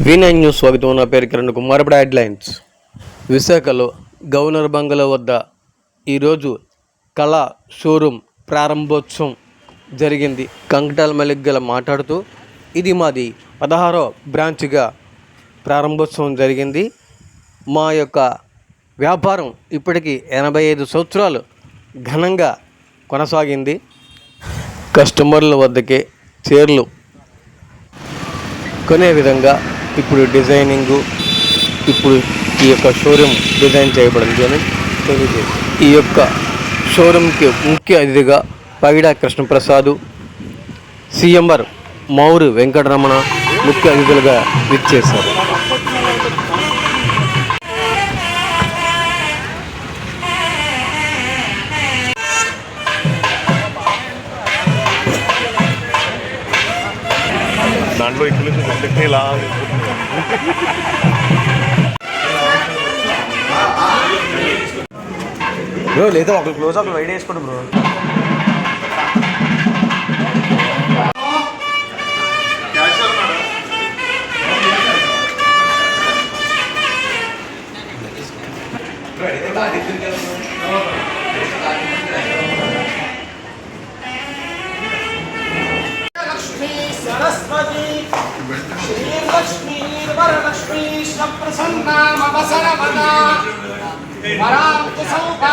V9 news స్వాగతం. నా పేరు కిరణ్ కుమార్. ఇప్పుడు హెడ్లైన్స్. విశాఖలో గవర్నర్ బంగ్లా వద్ద ఈరోజు కళా షోరూమ్ ప్రారంభోత్సవం జరిగింది. కంకటాల మల్లిక్ మాట్లాడుతూ ఇది మాది 16వ బ్రాంచ్గా ప్రారంభోత్సవం జరిగింది. మా యొక్క వ్యాపారం ఇప్పటికీ 85 సంవత్సరాలు ఘనంగా కొనసాగింది. కస్టమర్ల వద్దకే చీరలు కొనే విధంగా ఇప్పుడు డిజైనింగు ఇప్పుడు ఈ యొక్క షోరూమ్ డిజైన్ చేయబడింది అని తెలియజేసి ఈ యొక్క షోరూమ్కి ముఖ్య అతిథిగా పగిడా కృష్ణప్రసాద్, సిఎంఆర్ మౌరు వెంకటరమణ ముఖ్య అతిథులుగా విచ్చేశారు. దాంట్లో ఇక్కడ నుంచి ఇలా బ్రో లేదా ఒక క్లోజ్అప్ వైడ్ వేసుకోండి బ్రో. वरलक्ष्मी प्रसन्नामवसरवदा वरांतु सौभा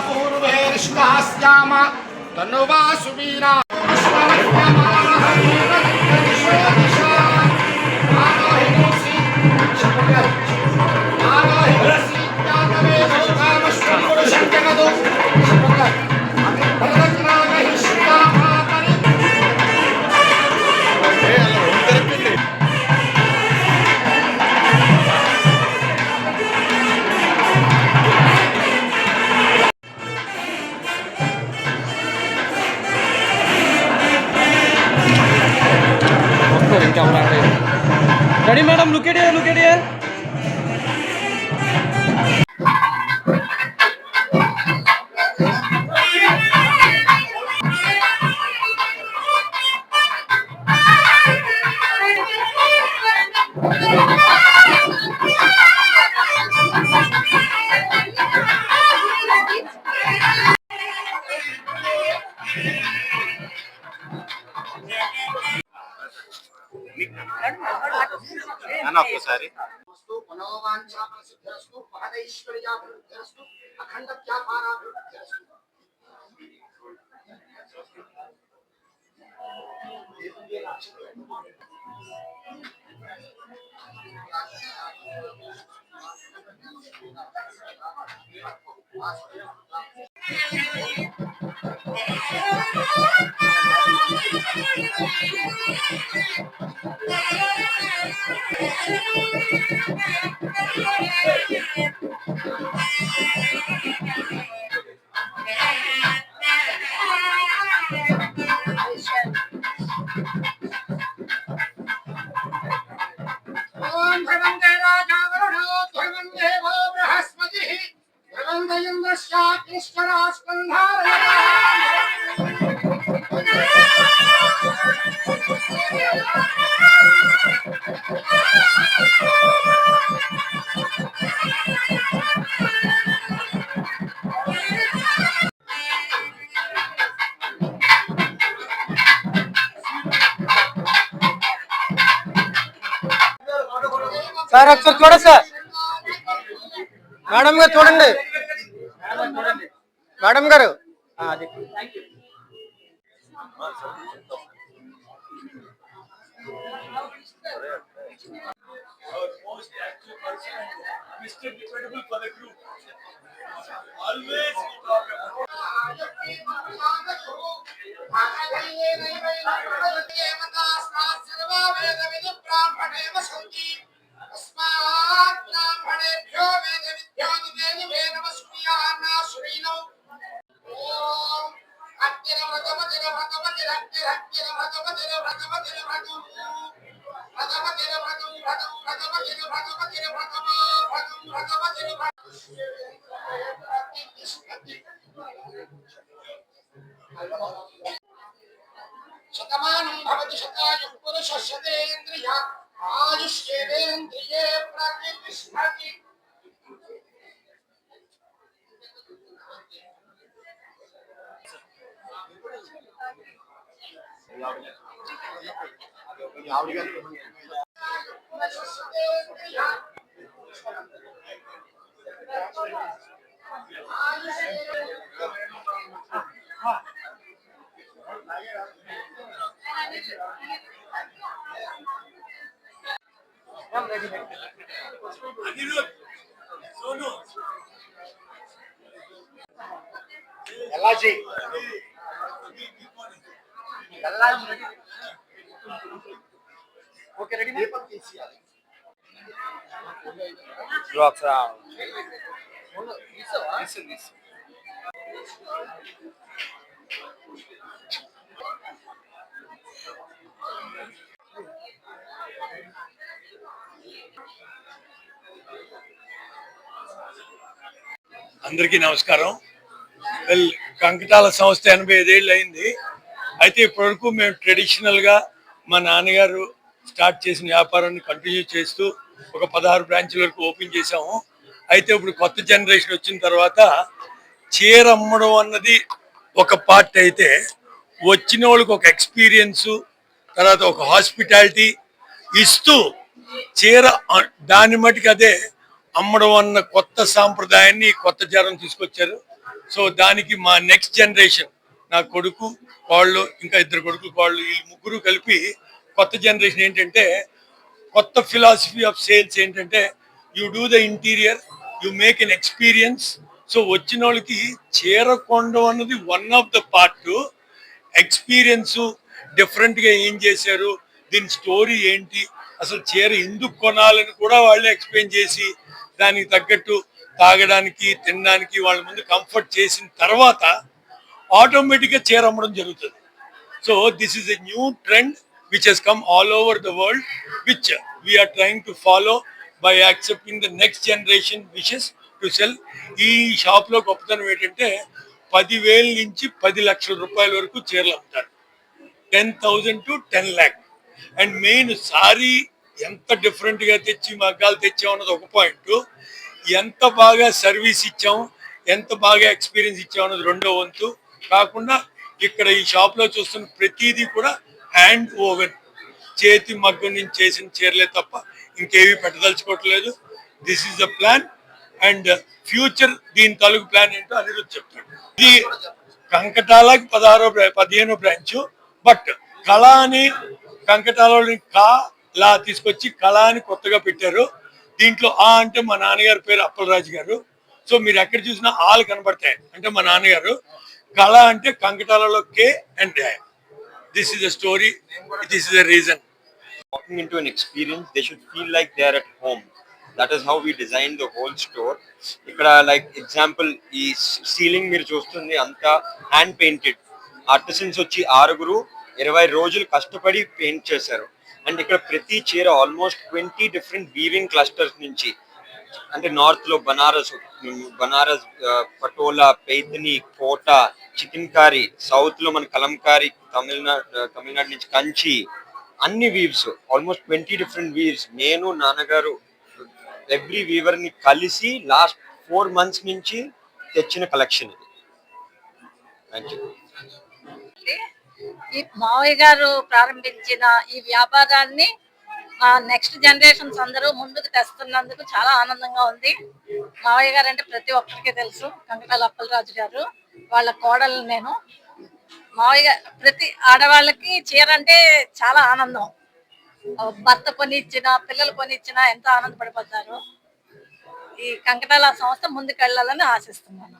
पूर्वेश्वाम तनुवा सुवीरा Ready, madam? Look at here, look at here. ఒక్కసారి అఖండ వ్యాపారాభివృద్ధిరస్తు. ओम भगवते राजा वरुणो ध्रुवन्ते वो बृहस्पतिः ध्रुवन्ते इन्द्रश्चाग्निश्चरास्कन्धारयः సార్ ఒకసారి చూడండి సార్. మేడం గారు చూడండి. మేడం గారు అది Mr. Dependable for the group. Always we talk about वेदविदु ब्राह्मणे वसन्ति तस्मात् ब्राह्मणेभ्यो वेदविद्यो वेदवे नमस्कुर्यान्न श्रीणौ ओम अग्निर भगवतिर भगवतिर अग्निर भगवतिर भगवतिर भगवतिर भगवतिर शतमानं भवति शतायुः पुरुषः शतेन्द्रिय आयुष्येवेन्द्रिये प्रतिष्ठति Okay, ready? Rocks around. అందరికీ నమస్కారం. వెల్, కంకటాల సంస్థ 85 ఏళ్ళు అయింది. అయితే ఇప్పటివరకు మేము ట్రెడిషనల్గా మా నాన్నగారు స్టార్ట్ చేసిన వ్యాపారాన్ని కంటిన్యూ చేస్తూ ఒక 16 బ్రాంచ్ల వరకు ఓపెన్ చేసాము. అయితే ఇప్పుడు కొత్త జనరేషన్ వచ్చిన తర్వాత చీర అమ్మడం అన్నది ఒక పార్ట్ అయితే, వచ్చిన వాళ్ళకి ఒక ఎక్స్పీరియన్సు, తర్వాత ఒక హాస్పిటాలిటీ ఇస్తూ చీర దాని మటుకు అదే అమ్మడం అన్న కొత్త సాంప్రదాయాన్ని కొత్త జనం తీసుకొచ్చారు. సో దానికి మా నెక్స్ట్ జనరేషన్, నా కొడుకు వాళ్ళు, ఇంకా 2 కొడుకులు వాళ్ళు, ఈ ముగ్గురు కలిపి కొత్త జనరేషన్ ఏంటంటే, కొత్త ఫిలాసఫీ ఆఫ్ సేల్స్ ఏంటంటే, you do the interior, you make an experience. So వచ్చిన వాళ్ళకి చీర కొనడం అన్నది one of the part. Experience, డిఫరెంట్గా ఏం చేశారు, దీని స్టోరీ ఏంటి, అసలు చీర ఎందుకు కొనాలని కూడా వాళ్ళే ఎక్స్ప్లెయిన్ చేసి దానికి తగ్గట్టు తాగడానికి తినడానికి వాళ్ళ ముందు కంఫర్ట్ చేసిన తర్వాత ఆటోమేటిక్గా చీర అమ్మడం జరుగుతుంది. So this is a new trend which has come all over the world, which we are trying to follow by accepting the next generation wishes to sell. ఈ షాప్లో గొప్పతనం ఏంటంటే 10,000 నుంచి 10 లక్షల రూపాయల వరకు చీరలు అమ్ముతారు. 10,000 to 10 lakh. And main sorry ఎంత డిఫరెంట్గా తెచ్చి మగ్గాలు తెచ్చాం అన్నది ఒక పాయింట్, ఎంత బాగా సర్వీస్ ఇచ్చాం, ఎంత బాగా ఎక్స్పీరియన్స్ ఇచ్చాం అన్నది రెండో వంతు. కాకుండా ఇక్కడ ఈ షాప్లో చూస్తున్న ప్రతిదీ కూడా హ్యాండ్ ఓవెన్, చేతి మగ్గం నుంచి చేసిన చీరలే తప్ప ఇంకేవి పెట్టదలుచుకోవట్లేదు. This is the plan. And future దీని తాలూకు ప్లాన్ ఏంటో అనిరుద్ధ్ చెప్తాడు. ఇది కంకటాలకి 15వ బ్రాంచ్. బట్ కళ అని కంకటాలని లా తీసుకొచ్చి కళ అని కొత్తగా పెట్టారు. దీంట్లో అంటే మా నాన్నగారి పేరు అప్పలరాజు గారు. సో మీరు ఎక్కడ చూసినా ఆలు కనబడతాయి అంటే మా నాన్నగారు. కళ అంటే కంకటాలలో కే and this is the story, this is the reason. Walking into an experience, they should feel like they are at home. That is how we designed the whole store. Ikkada like example, ee ceiling meer chustundi anta hand painted. Artisans వచ్చి 6 20 రోజులు కష్టపడి paint చేశారు. And ఇక్కడ ప్రతి చీర almost 20 different weaving clusters నుంచి, అంటే north లో బనారస్ పటోలా, పైథని, కోటా, చికెన్ కారీ, సౌత్ లో మన కలంకారీ, తమిళనాడు నుంచి కంచి, అన్ని వీవ్స్, ఆల్మోస్ట్ 20 డిఫరెంట్ వీవ్స్. నేను నాన్నగారు ఎవ్రీ వీవర్ ని కలిసి లాస్ట్ 4 months నుంచి తెచ్చిన కలెక్షన్ ఇది. Thank you. ఈ మావయ్య గారు ప్రారంభించిన ఈ వ్యాపారాన్ని నెక్స్ట్ జనరేషన్స్ అందరూ ముందుకు తెస్తున్నందుకు చాలా ఆనందంగా ఉంది. మావయ్య గారు అంటే ప్రతి ఒక్కరికి తెలుసు. కంకటాల అప్పలరాజు గారు వాళ్ళ కోడలు నేను. మావయ్య గారు ప్రతి ఆడవాళ్ళకి చీర అంటే చాలా ఆనందం. భర్త కొనిచ్చిన, పిల్లలు కొనిచ్చిన ఎంతో ఆనందపడిపోతారు. ఈ కంకటాల సంస్థ ముందుకు వెళ్ళాలని ఆశిస్తున్నాను.